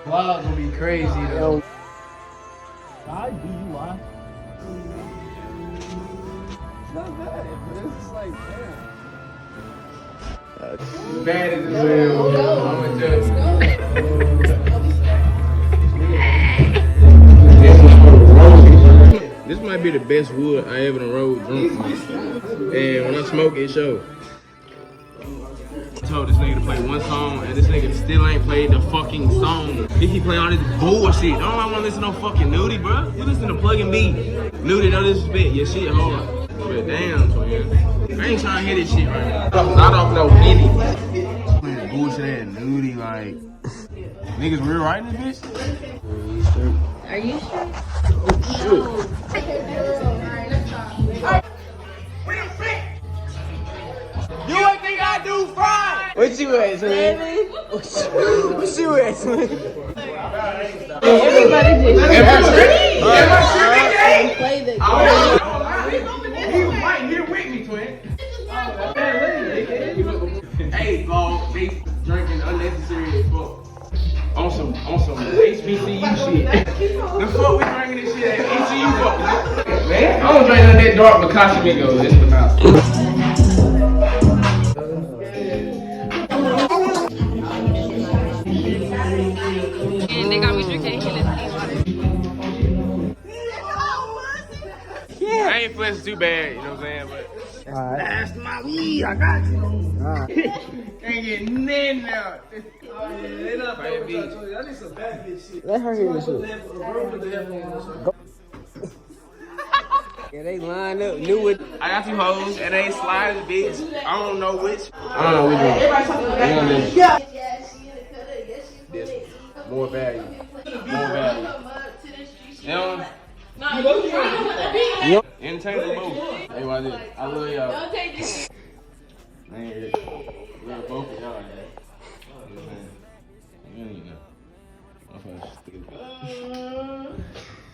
Vlog gonna be crazy though. I do you lie? It's not bad, but it's just like, damn. Bad as hell. I'm gonna just. This might be the best wood I ever done rolled drunk. And when I smoke it, show. I told this nigga to play one song, and this nigga still ain't played the fucking song. He keep playing all this bullshit. I don't wanna listen to no fucking Nudie, bro. You listen to Plug and B. Nudie, no disrespect. Your shit hard. But damn, man. I ain't trying to hear this shit right now. Not off no Henny. Playing bullshit ass Nudie, like. Niggas real right in this bitch? Are you sure? You ain't think I do fry? What you at, man? What you at, man? Everybody just play the game. You right here with me, twin. Hey, ball, they drinking unnecessary as fuck. On some HBCU shit. The fuck we drinking this shit at HBCU fuck? Man, I don't drink none of that dark Picasso bingo. It's the mouth. and they got me drinking Yeah. I ain't flexing too bad, you know what I'm saying? But that's my weed, I got you. Ain't getting nothing out. They not playing with y'all. Y'all need some bad bitch shit. Let her hear this shit. Yeah, they lined up, knew it. I got two hoes and they sliding bitch. I don't know which. I don't know which one. This more value. More value. You know? Yep. Entertainment both. Hey, why this? I love y'all. Don't take this. Man, love both of y'all. You don't even know.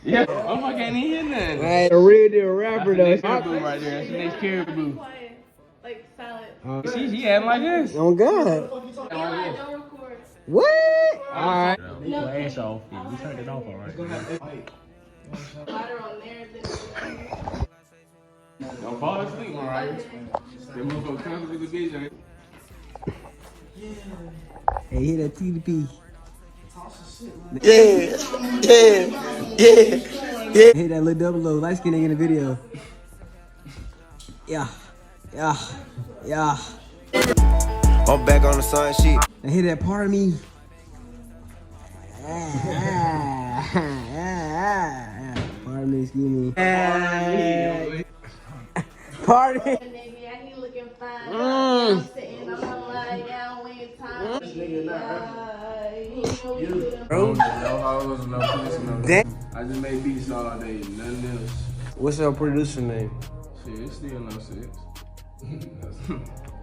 Yeah, I can't even hear nothing. Hey, a real deal rapper though. That's the next caribou right there. That's the next caribou. like silent. She acting like this. Oh God. Don't record. What? Alright. No. Ass off. Yeah, we turned it off alright. Water on there. Don't fall asleep, Mariah. That motherfucker comes with the bitch. Hey, hit that TDP. Yeah. Hit that little double low, light skin nigga in the video. Yeah. I'm back on the sun sheet. Now hit that part of me. Pardon me, excuse me. Pardon me. I need looking fine. I'm sitting on my line. Yeah, I'm waiting time. No hoes, no pussy, no. I just make beats all day, nothing else. What's your producer name? Shit, it's still no sense.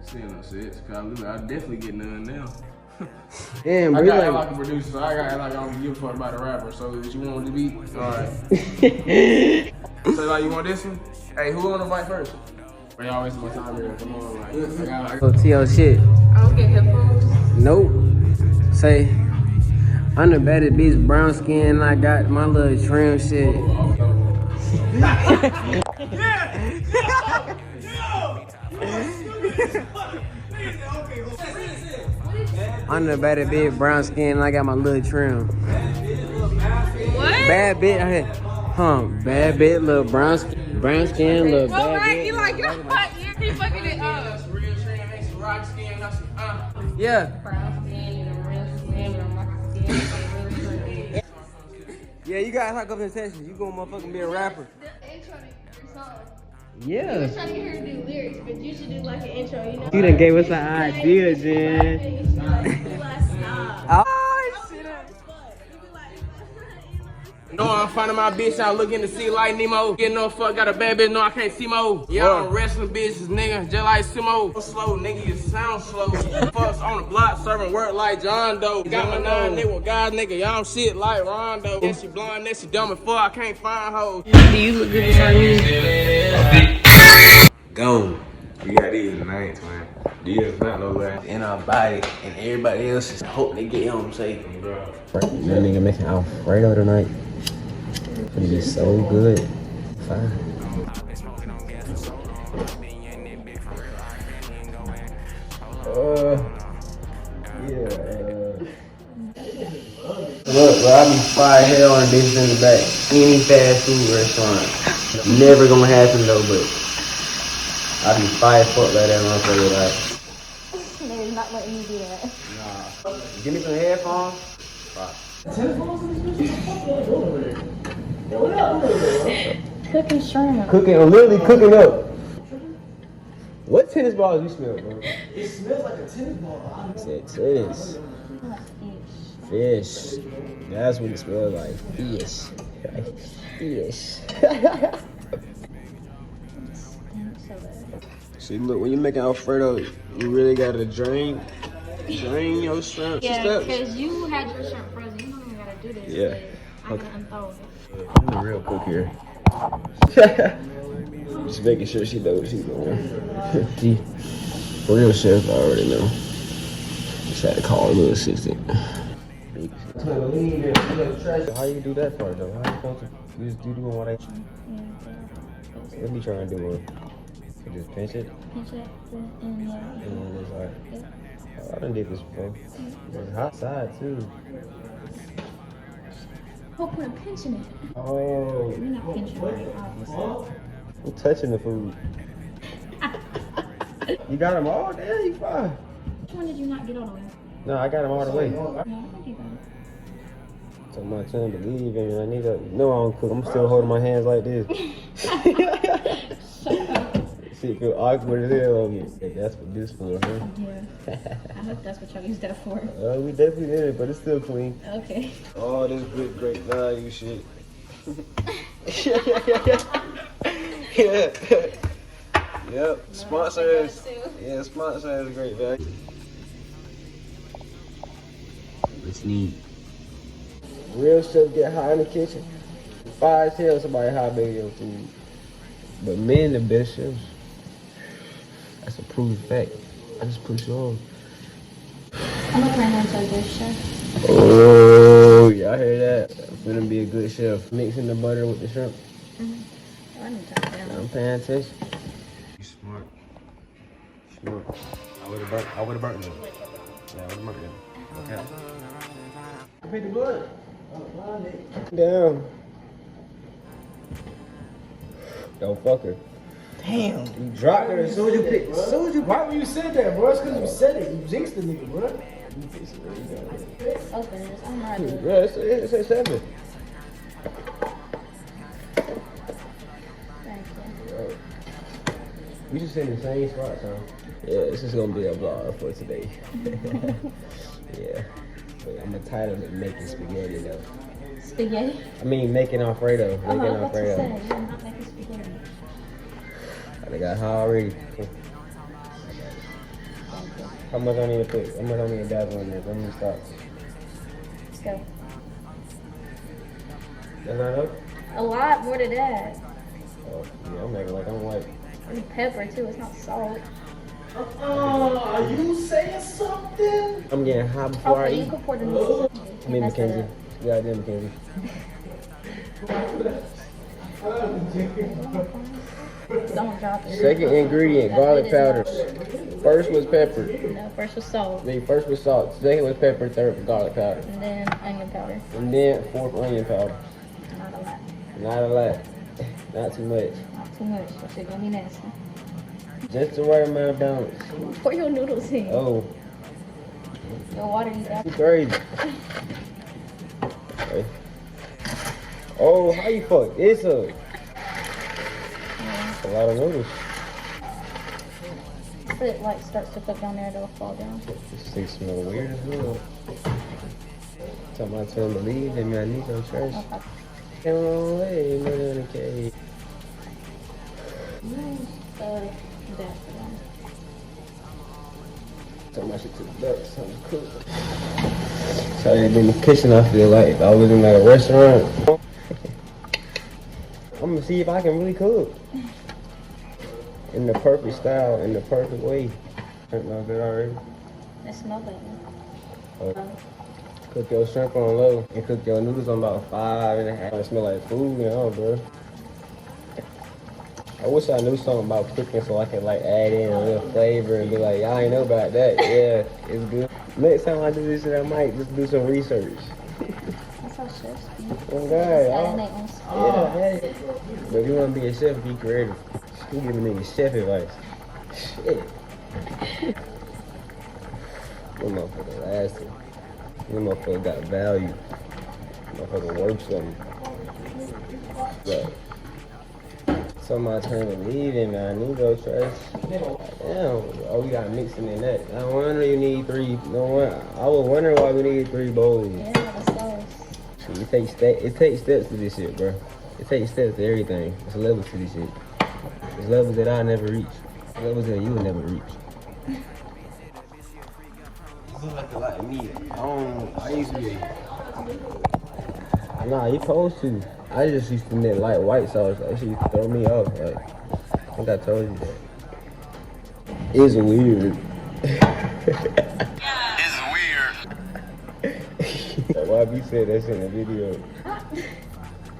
Still no sense. Cause I definitely get none now. Damn, I bro. got like a producer, so I got like I don't give a fuck about a rapper. So if you want the beat, alright. So like you want this one? Hey, who wanna fight first? But y'all wasting my time here. Come on, like I got TL shit. I don't get headphones. Nope. Say, I'm the baddest bitch, brown skin. I got my little trim shit. I'm the baddest bitch, brown skin. I got my little trim. What? Bad bitch, I had, bad bitch, little brown skin, little Well, bad right, bitch. you like, you know what? You keep fucking it up. real trim, make some rock skin, got some Yeah. Brown skin and a real skin and a rock skin. Yeah, you gotta hook up in sessions. You gonna motherfucking be a rapper. The intro to your song. Yeah. I'm trying to get her to do lyrics, but you should do like an intro, you know? You done gave us an idea, Jen. You should like, do like stop. Oh, shit. No, I'm finding my bitch out looking to see like Nemo. Getting no fuck, got a bad bitch, no, I can't see mo. Y'all wrestling bitches, nigga, just like Simo. Slow, nigga, you sound slow. Fucks on the block, serving work like John Doe. Got my 9 nigga with guys, nigga, y'all shit like Rondo. That she blonde, that she dumb as fuck, I can't find hoes. Do you look good for me? Go. We got these nights, man. There's not no way. in our body, and everybody else just hope they get home safe. That nigga making Alfredo tonight. It'll be so good. Fine. Look, bro, I be fried hell on this in the back. Any fast food restaurant. Never gonna happen though, but I be fried fuck like that motherfucker. Like, They're not letting me do that. give me some headphones. Cooking shrimp. Cooking, I'm literally cooking up. What tennis balls you smell, bro? It smells like a tennis ball. Said tennis. Fish. That's what it smells like. Fish. Fish. See, look, when you're making Alfredo, you really gotta drain your shrimp. Yeah, because you had your shrimp frozen. You know you gotta do this. Yeah. I gotta unthaw it. I'm the real cook here. Just making sure she knows what she's doing. See, real chef, I already know. Just had to call a little assistant. How you do that part though? How you supposed to just do what I? What are you trying to do? You just pinch it? Pinch it and then it's like, oh, I done did this before. It's hot side too. whole point of pinching it. Oh. You're not pinching it, obviously. I'm touching the food. You got them all there? You fine. Which one did you not get all the way? No, I got them all the way. Yeah, I think you got it. So my son believe in me. I need to. No, I don't cook. I'm still holding my hands like this. See, feel awkward as hell on me. Hey, that's what this for, huh? Yeah. I hope that's what y'all use that for. We definitely did it, but it's still clean. Okay. Oh, this good, great value shit. Yeah. Yep. Sponsors. Yeah, sponsor is great value. It's neat. Real chefs get high in the kitchen. Fire tell somebody how big your food. But men the best chefs. That's a proven fact. I just push you on. I'm gonna turn into a good chef. Oh, y'all hear that? I'm gonna be a good chef. Mixing the butter with the shrimp. I need to turn it down. I'm paying attention. You smart. Smart. I would've burnt them. Yeah, I would've burnt them. Okay. I paid the blood. Down. Don't fuck her. Damn. You dropped her as soon as you picked. Why when you said that, bro? It's because you said it. You jinxed the nigga, bro. Open this. I'm not doing it. Yeah, it's a 7. Thank you. We should stay in the same spot, huh? Yeah, this is gonna be a vlog for today. Yeah. But I'm gonna title it making spaghetti though. Spaghetti? I mean making Alfredo. Oh, Making what you Alfredo. say? You're not making spaghetti. I got high already. How much I need to put? How much I need to dazzle in there? Let me stop. Let's go. That's not enough? A lot more to that. Oh, yeah, I'm making like I'm like. And pepper too. It's not salt. Are you saying something? I'm getting high before I Okay, you eat. can pour the noodles. Me, Mackenzie. Yeah, I did, Mackenzie. Don't drop it. Second ingredient, garlic powder. First was pepper. No, first was salt. First was salt. Second was pepper. Third was garlic powder. And then onion powder. And then fourth onion powder. Not a lot. Not a lot. Not too much. Not too much. That shit gonna be nasty. Just the right amount of balance. Pour your noodles in. Oh, Your water you got. you crazy. Okay. Oh, how you fuck this up? A lot of noodles. If it like starts to cook down there, it'll fall down. This thing smell weird as hell. Talking about trying to leave, and I need some trash. Okay. Come on, hey, murder in the cave. That Talking about shit to the duck, something cool. So in the kitchen, I feel like I was in like a restaurant. I'm gonna see if I can really cook. In the perfect style, in the perfect way. shrimp not good already? It smells like it. Cook your shrimp on low and cook your noodles on about 5.5. It smell like food, you know, bro. I wish I knew something about cooking so I could like add in a little flavor and be like, y'all ain't know about that. Yeah, it's good. Next time I do this shit, I might just do some research. That's how chefs be. Oh God, Adding their own stuff. yeah. But if you want to be a chef, be creative. You giving niggas chef advice. Shit. That motherfucker lasting. That motherfucker got value. Motherfucker worth something. But somebody turned to leaving, man. I need those trash. Damn. Oh, we got mixing in that. I wonder you need 3. No one. I was wondering why we need 3 bowls. Yeah, the sauce. It takes steps to this shit, bro. It takes steps to everything. It's levels to this shit. It's levels that I never reach. Levels that you will never reach. You look like a lot of me. I used to be. Nah, you supposed to. I just used to make light white sauce. That shit used to throw me off. Like, I think I told you that. It's weird. It's weird. Why be said that's in the video?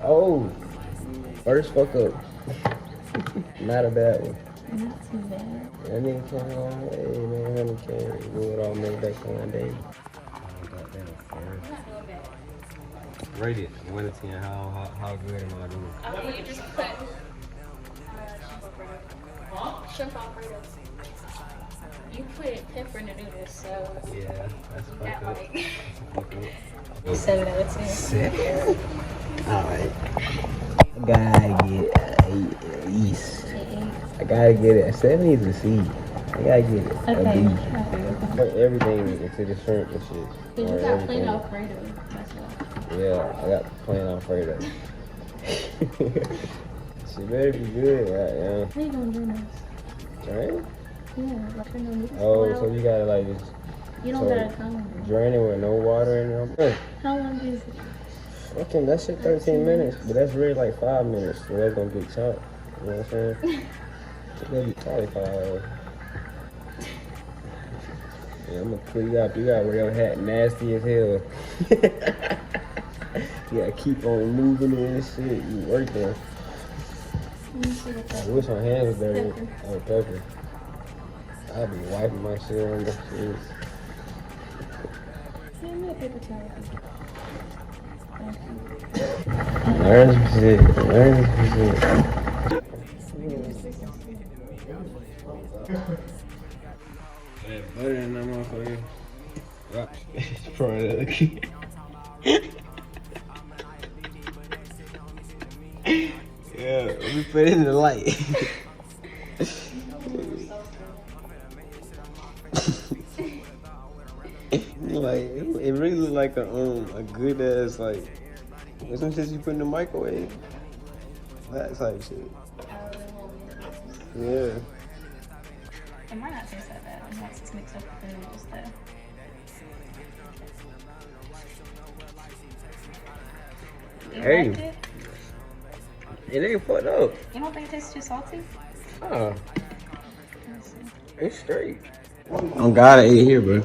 Oh, first fuck up. Not a bad one. Not too bad. That nigga came a long way, man. That nigga came do it all made back in one day. Rate it. 1 to 10. How good am I doing? You just put shrimp Alfredo. You put pepper in the noodles, so Yeah, that's you got fucked up. like 7 out of 10. 7? Alright. I gotta get 8 at least. I gotta get it. 7 is a C. I gotta get it. A Okay. B. Put everything into the shrimp and shit. Because you Or got plain everything. Alfredo. That's why. Yeah, I got plain Alfredo. She better be good, right? How you gonna do this? Yeah. Right? Yeah, like no noodles. Oh, so you gotta like just You don't so gotta come. drain it with no water in it. How long is it? Okay, that shit 13 minutes, but that's really like 5 minutes, so that's gonna get chopped. You know what I'm saying? It's gonna be probably 5. Yeah, I'm gonna clean up. You gotta wear your hat nasty as hell. You gotta keep on moving it and shit. You working. Let me see what I that wish my hands was dirty. Pepper. Oh, pepper. I'll be wiping my shit on the shit. Give me a paper towel. Thank you. Learn some shit. Learn some shit. That butter in that motherfucker. It's product. Yeah, we put it in the light. Like it really look like a good ass like some shit you put in the microwave. That type shit. Yeah. It might not taste that bad once it's mixed up with the noodles though. You Hey. liked it? It ain't fucked up. You don't think it tastes too salty? Oh, Let's see. it's straight. I'm God I ate here, bro.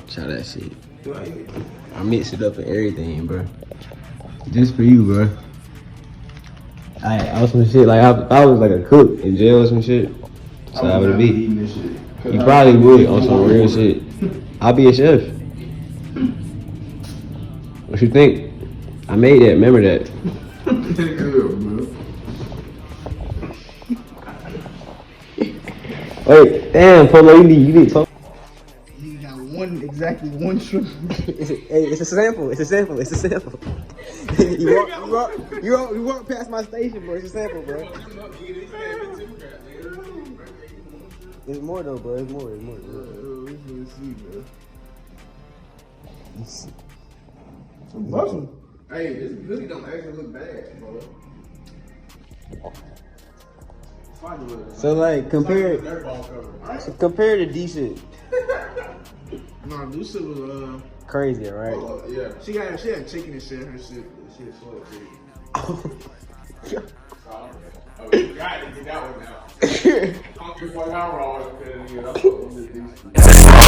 Try that shit. I mix it up and everything, bro. Just for you, bro. I was some shit like I was like a cook in jail or some shit. So I would be. You probably would on some real shit. I'll be a chef. What you think? I made that. Remember that. Good, bro. Wait, damn, Polo, you need to talk. You got exactly one shrimp. It's a sample. It's a sample. It's a sample. you walk past my station, bro. It's a sample, bro. It's more though, bro. It's more. Let's see, bro. Some muscle. Hey, this really don't actually look bad, bro. So like compare Dirt ball cover. compare the decent. Nah, this shit was Crazy, right? Yeah. she had chicken and shit. Her shit was full of chicken. Oh, you got to get that one now. I don't give a fuck how wrong it is.